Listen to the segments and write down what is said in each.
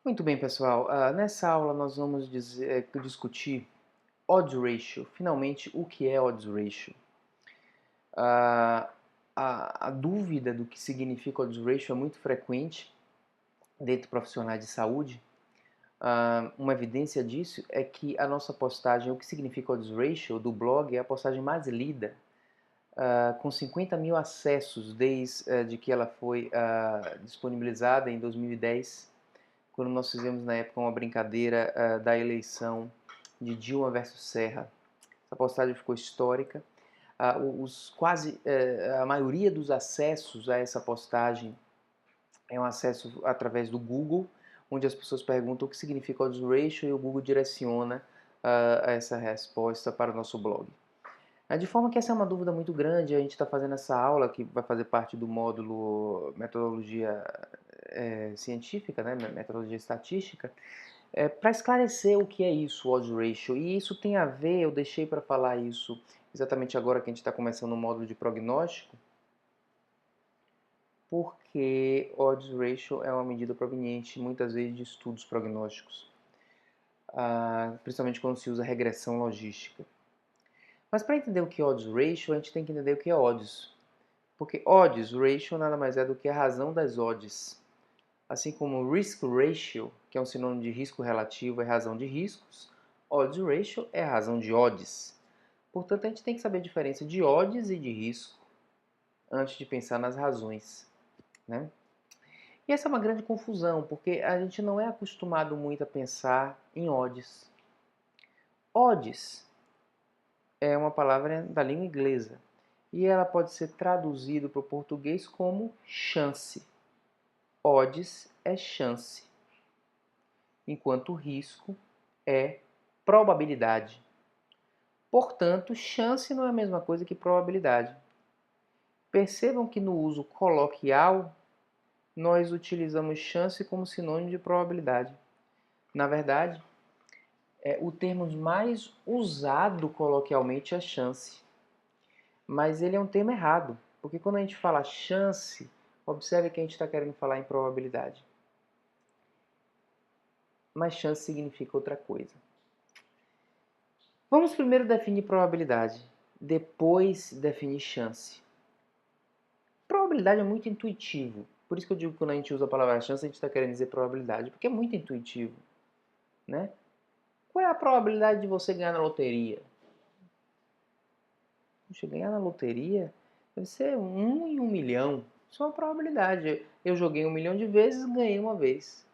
Muito bem, pessoal. Nessa aula nós vamos discutir odds ratio. Finalmente, o que é odds ratio? Ah, a dúvida do que significa odds ratio é muito frequente dentro de profissionais de saúde. Uma evidência disso é que a nossa postagem, o que significa odds ratio, do blog, é a postagem mais lida, com 50 mil acessos desde que ela foi disponibilizada em 2010. Quando nós fizemos na época uma brincadeira da eleição de Dilma versus Serra. Essa postagem ficou histórica. A maioria dos acessos a essa postagem é um acesso através do Google, onde as pessoas perguntam o que significa odds ratio e o Google direciona essa resposta para o nosso blog. De forma que essa é uma dúvida muito grande, a gente está fazendo essa aula que vai fazer parte do módulo metodologia científica, né, metodologia estatística, para esclarecer o que é isso, o odds ratio. E isso tem a ver, eu deixei para falar isso exatamente agora que a gente está começando o módulo de prognóstico, porque odds ratio é uma medida proveniente muitas vezes de estudos prognósticos, principalmente quando se usa regressão logística. Mas para entender o que é odds ratio, a gente tem que entender o que é odds. Porque odds ratio nada mais é do que a razão das odds. Assim como risk ratio, que é um sinônimo de risco relativo, é razão de riscos, odds ratio é a razão de odds. Portanto, a gente tem que saber a diferença de odds e de risco antes de pensar nas razões, né? E essa é uma grande confusão, porque a gente não é acostumado muito a pensar em odds. Odds é uma palavra da língua inglesa e ela pode ser traduzida para o português como chance. Odds é chance, enquanto risco é probabilidade. Portanto, chance não é a mesma coisa que probabilidade. Percebam que no uso coloquial, nós utilizamos chance como sinônimo de probabilidade. Na verdade, o termo mais usado coloquialmente é chance. Mas ele é um termo errado, porque quando a gente fala chance, observe que a gente está querendo falar em probabilidade. Mas chance significa outra coisa. Vamos primeiro definir probabilidade, depois definir chance. Probabilidade é muito intuitivo. Por isso que eu digo que quando a gente usa a palavra chance, a gente está querendo dizer probabilidade, porque é muito intuitivo, né? Qual é a probabilidade de você ganhar na loteria? Puxa, ganhar na loteria deve ser 1 em 1 milhão. Isso é uma probabilidade. Eu joguei 1 milhão de vezes e ganhei uma vez.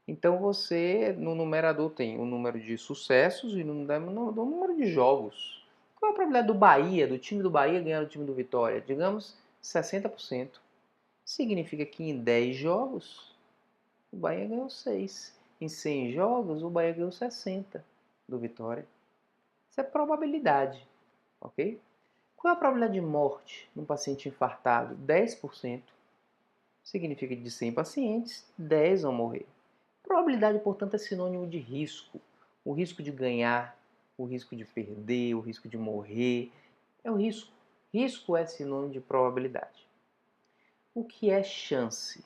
Então você, no numerador, tem o número de sucessos e no denominador o número de jogos. Qual é a probabilidade do Bahia, do time do Bahia ganhar do time do Vitória? Digamos 60%. Significa que em 10 jogos, o Bahia ganhou 6. Em 100 jogos, o Bahia ganhou 60 do Vitória. Isso é probabilidade, ok? Qual é a probabilidade de morte num paciente infartado? 10%. Significa que de 100 pacientes, 10 vão morrer. Probabilidade, portanto, é sinônimo de risco. O risco de ganhar, o risco de perder, o risco de morrer. É o risco. Risco é sinônimo de probabilidade. O que é chance?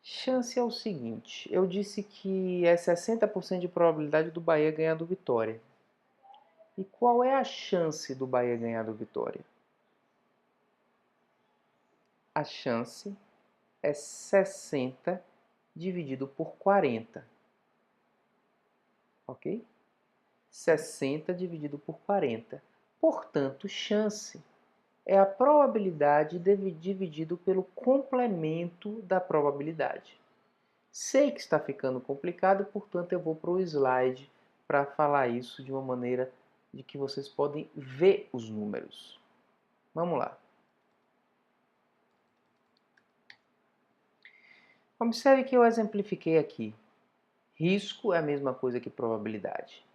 Chance é o seguinte, eu disse que é 60% de probabilidade do Bahia ganhar do Vitória. E qual é a chance do Bahia ganhar do Vitória? A chance é 60 dividido por 40. Ok? 60 dividido por 40. Portanto, chance é a probabilidade dividido pelo complemento da probabilidade. Sei que está ficando complicado, portanto eu vou para o slide para falar isso de uma maneira de que vocês podem ver os números. Vamos lá. Observe que eu exemplifiquei aqui. Risco é a mesma coisa que probabilidade.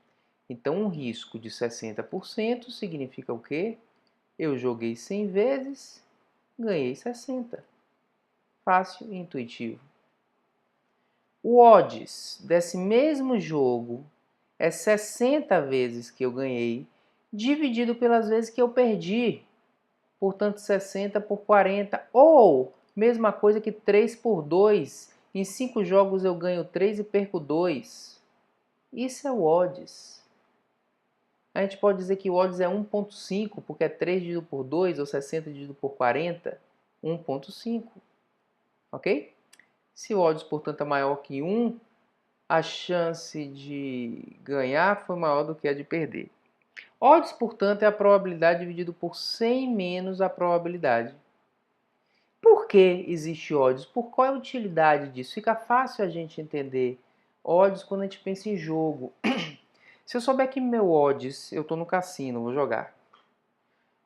Então, um risco de 60% significa o quê? Eu joguei 100 vezes, ganhei 60. Fácil e intuitivo. O odds desse mesmo jogo é 60 vezes que eu ganhei, dividido pelas vezes que eu perdi. Portanto, 60 por 40. Ou, mesma coisa que 3 por 2. Em 5 jogos eu ganho 3 e perco 2. Isso é o odds. A gente pode dizer que o odds é 1.5, porque é 3 dividido por 2, ou 60 dividido por 40, 1.5. Ok? Se o odds, portanto, é maior que 1, a chance de ganhar foi maior do que a de perder. Odds, portanto, é a probabilidade dividido por 100 menos a probabilidade. Por que existe odds? Por qual é a utilidade disso? Fica fácil a gente entender odds quando a gente pensa em jogo. Se eu souber que meu odds, eu estou no cassino, vou jogar.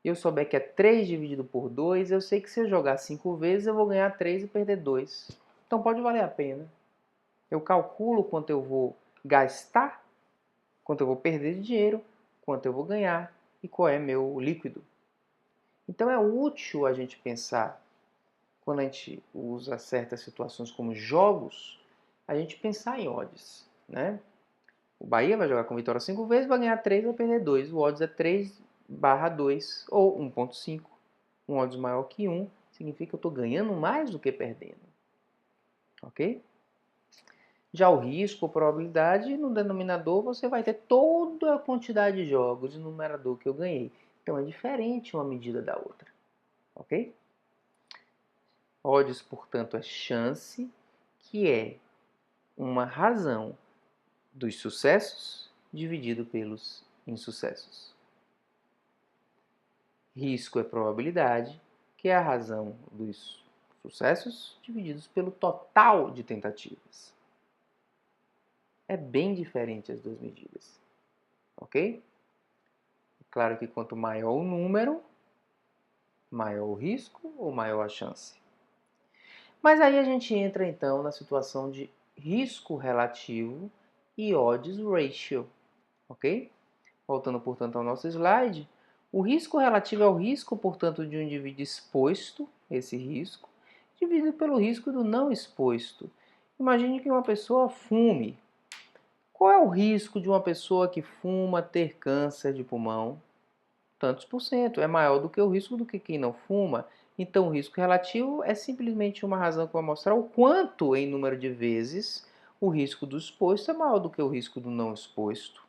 E eu souber que é 3 dividido por 2, eu sei que se eu jogar 5 vezes, eu vou ganhar 3 e perder 2. Então pode valer a pena. Eu calculo quanto eu vou gastar, quanto eu vou perder de dinheiro, quanto eu vou ganhar e qual é meu líquido. Então é útil a gente pensar, quando a gente usa certas situações como jogos, a gente pensar em odds, né? O Bahia vai jogar com vitória 5 vezes, vai ganhar 3 e vai perder 2. O odds é 3/2 ou 1.5. Um odds maior que 1 significa que eu estou ganhando mais do que perdendo. Ok? Já o risco, a probabilidade, no denominador você vai ter toda a quantidade de jogos e no numerador que eu ganhei. Então é diferente uma medida da outra. Ok? Odds, portanto, é chance, que é uma razão dos sucessos dividido pelos insucessos. Risco é probabilidade, que é a razão dos sucessos divididos pelo total de tentativas. É bem diferente as duas medidas, ok? Claro que quanto maior o número, maior o risco ou maior a chance. Mas aí a gente entra então na situação de risco relativo e odds ratio, ok? Voltando, portanto, ao nosso slide, o risco relativo é o risco, portanto, de um indivíduo exposto, esse risco, dividido pelo risco do não exposto. Imagine que uma pessoa fume. Qual é o risco de uma pessoa que fuma ter câncer de pulmão? Tantos por cento. É maior do que o risco do que quem não fuma. Então, o risco relativo é simplesmente uma razão que vai mostrar o quanto, em número de vezes, o risco do exposto é maior do que o risco do não exposto.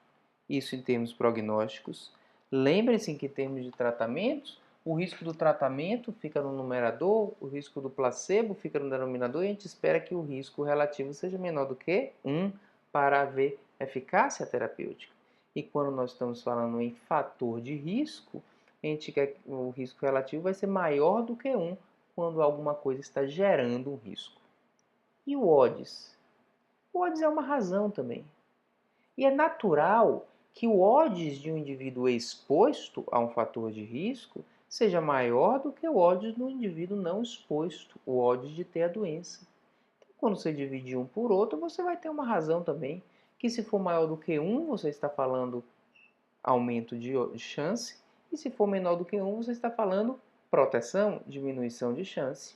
Isso em termos prognósticos. Lembrem-se que em termos de tratamentos, o risco do tratamento fica no numerador, o risco do placebo fica no denominador e a gente espera que o risco relativo seja menor do que 1 para haver eficácia terapêutica. E quando nós estamos falando em fator de risco, a gente quer que o risco relativo vai ser maior do que 1 quando alguma coisa está gerando um risco. E o odds? O odds é uma razão também. E é natural que o odds de um indivíduo exposto a um fator de risco seja maior do que o odds do indivíduo não exposto, o odds de ter a doença. Então, quando você divide um por outro, você vai ter uma razão também, que se for maior do que 1, você está falando aumento de chance, e se for menor do que 1, você está falando proteção, diminuição de chance.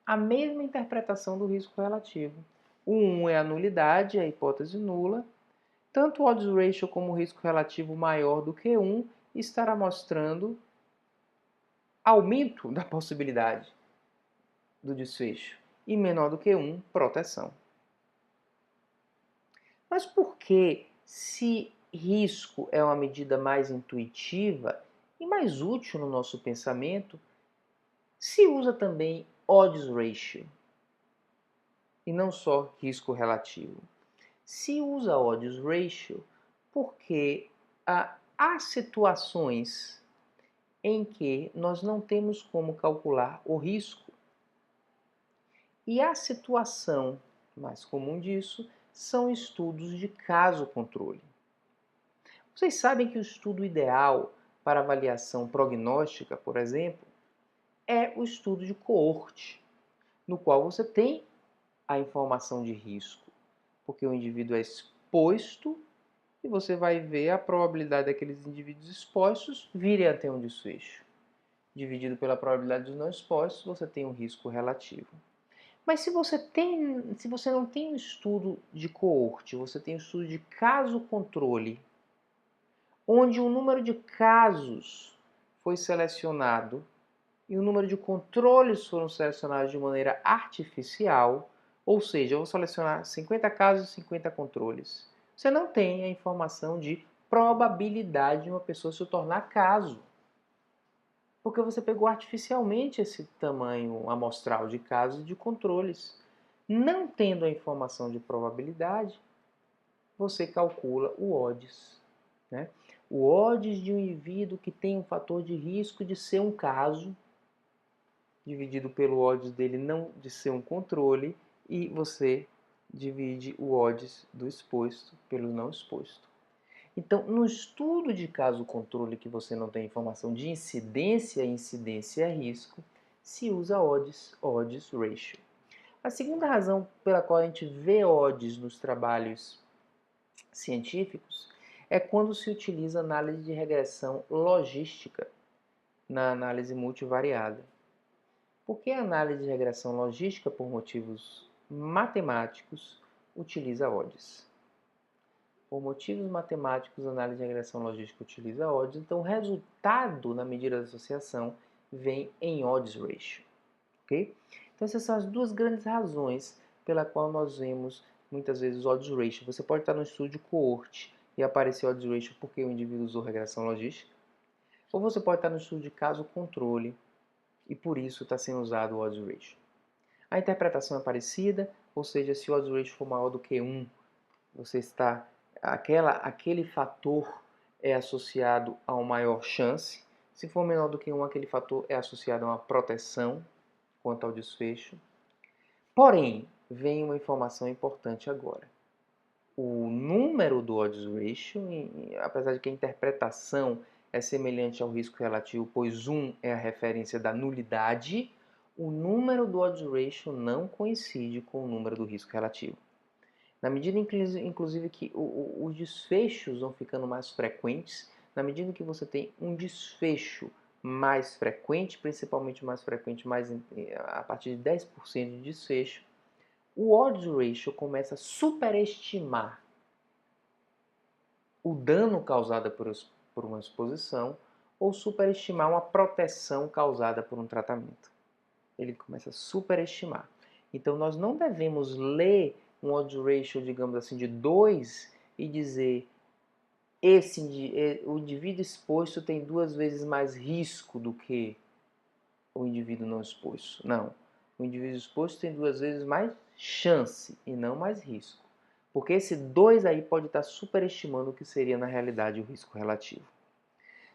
A mesma interpretação do risco relativo. O 1 é a nulidade, a hipótese nula. Tanto o odds ratio como o risco relativo maior do que 1 estará mostrando aumento da possibilidade do desfecho e menor do que 1, proteção. Mas por que, se risco é uma medida mais intuitiva e mais útil no nosso pensamento, se usa também odds ratio e não só risco relativo? Se usa odds ratio porque há situações em que nós não temos como calcular o risco. E a situação mais comum disso são estudos de caso-controle. Vocês sabem que o estudo ideal para avaliação prognóstica, por exemplo, é o estudo de coorte, no qual você tem a informação de risco, porque o indivíduo é exposto e você vai ver a probabilidade daqueles indivíduos expostos virem a ter um desfecho. Dividido pela probabilidade dos não expostos, você tem um risco relativo. Mas se você não tem um estudo de coorte, você tem um estudo de caso-controle, onde o número de casos foi selecionado e o número de controles foram selecionados de maneira artificial, Ou seja, eu vou selecionar 50 casos e 50 controles. Você não tem a informação de probabilidade de uma pessoa se tornar caso. Porque você pegou artificialmente esse tamanho amostral de casos e de controles. Não tendo a informação de probabilidade, você calcula o odds. Né? O odds de um indivíduo que tem um fator de risco de ser um caso, dividido pelo odds dele não de ser um controle, e você divide o odds do exposto pelo não exposto. Então, no estudo de caso-controle que você não tem informação de incidência, incidência é risco, se usa odds ratio. A segunda razão pela qual a gente vê odds nos trabalhos científicos é quando se utiliza análise de regressão logística na análise multivariada. Por que a análise de regressão logística, por motivos matemáticos, utiliza odds? Por motivos matemáticos, a análise de regressão logística utiliza odds, então o resultado na medida da associação vem em odds ratio. Okay? Então essas são as duas grandes razões pela qual nós vemos muitas vezes odds ratio. Você pode estar no estudo de coorte e aparecer odds ratio porque o indivíduo usou regressão logística, ou você pode estar no estudo de caso controle e por isso está sendo usado o odds ratio. A interpretação é parecida, ou seja, se o odds ratio for maior do que 1, você está aquele fator é associado a uma maior chance. Se for menor do que 1, aquele fator é associado a uma proteção quanto ao desfecho. Porém, vem uma informação importante agora. O número do odds ratio, apesar de que a interpretação é semelhante ao risco relativo, pois 1 é a referência da nulidade, o número do odds ratio não coincide com o número do risco relativo. Na medida, inclusive, que os desfechos vão ficando mais frequentes, na medida que você tem um desfecho mais frequente, principalmente mais frequente a partir de 10% de desfecho, o odds ratio começa a superestimar o dano causado por uma exposição ou superestimar uma proteção causada por um tratamento. Ele começa a superestimar. Então, nós não devemos ler um odds ratio, digamos assim, de 2 e dizer o indivíduo exposto tem 2 vezes mais risco do que o indivíduo não exposto. Não. O indivíduo exposto tem 2 vezes mais chance e não mais risco. Porque esse 2 aí pode estar superestimando o que seria na realidade o risco relativo.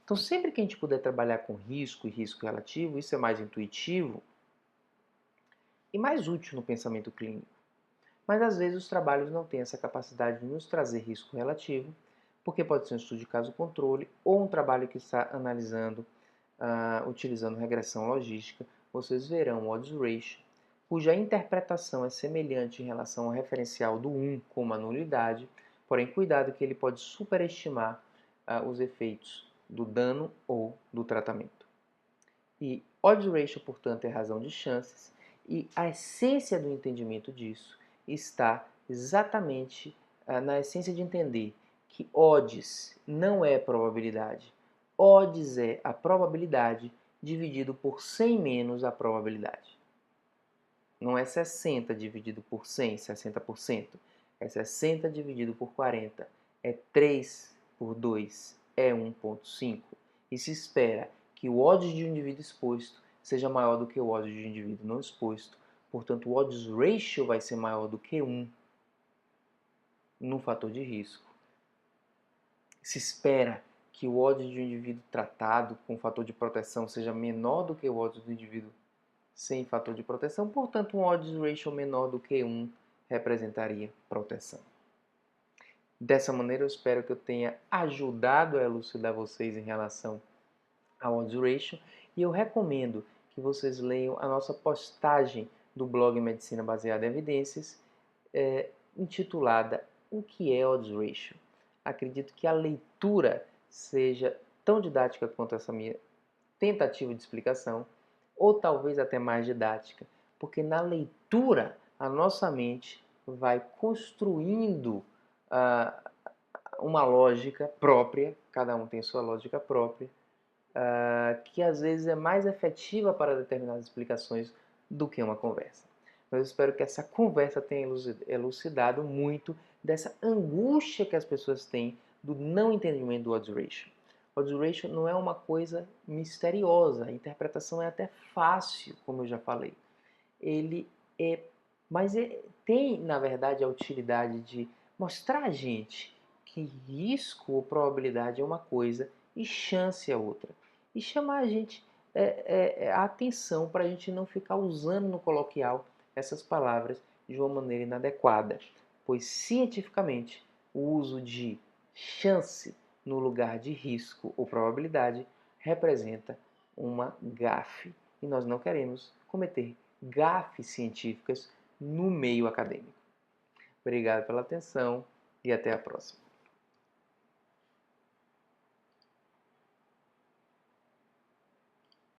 Então, sempre que a gente puder trabalhar com risco e risco relativo, isso é mais intuitivo e mais útil no pensamento clínico. Mas às vezes os trabalhos não têm essa capacidade de nos trazer risco relativo, porque pode ser um estudo de caso-controle ou um trabalho que está analisando, utilizando regressão logística. Vocês verão o odds ratio, cuja interpretação é semelhante em relação ao referencial do 1 com uma nulidade, porém cuidado que ele pode superestimar os efeitos do dano ou do tratamento. E odds ratio, portanto, é razão de chances, e a essência do entendimento disso está exatamente na essência de entender que odds não é probabilidade. Odds é a probabilidade dividido por 100 menos a probabilidade. Não é 60 dividido por 100, 60%. É 60 dividido por 40. É 3 por 2, é 1,5. E se espera que o odds de um indivíduo exposto seja maior do que o odds de um indivíduo não exposto. Portanto, o odds ratio vai ser maior do que 1 no fator de risco. Se espera que o odds de um indivíduo tratado com fator de proteção seja menor do que o odds do indivíduo sem fator de proteção, portanto, um odds ratio menor do que 1 representaria proteção. Dessa maneira, eu espero que eu tenha ajudado a elucidar vocês em relação ao odds ratio, e eu recomendo que vocês leiam a nossa postagem do blog Medicina Baseada em Evidências, intitulada O que é odds ratio? Acredito que a leitura seja tão didática quanto essa minha tentativa de explicação, ou talvez até mais didática, porque na leitura a nossa mente vai construindo uma lógica própria, cada um tem sua lógica própria, que às vezes é mais efetiva para determinadas explicações do que uma conversa. Mas eu espero que essa conversa tenha elucidado muito dessa angústia que as pessoas têm do não entendimento do odds ratio. Odds ratio não é uma coisa misteriosa, a interpretação é até fácil, como eu já falei. Ele é, mas tem, na verdade, a utilidade de mostrar a gente que risco ou probabilidade é uma coisa e chance é outra. E chamar a gente a atenção para a gente não ficar usando no coloquial essas palavras de uma maneira inadequada, pois cientificamente o uso de chance no lugar de risco ou probabilidade representa uma gafe e nós não queremos cometer gafes científicas no meio acadêmico. Obrigado pela atenção e até a próxima.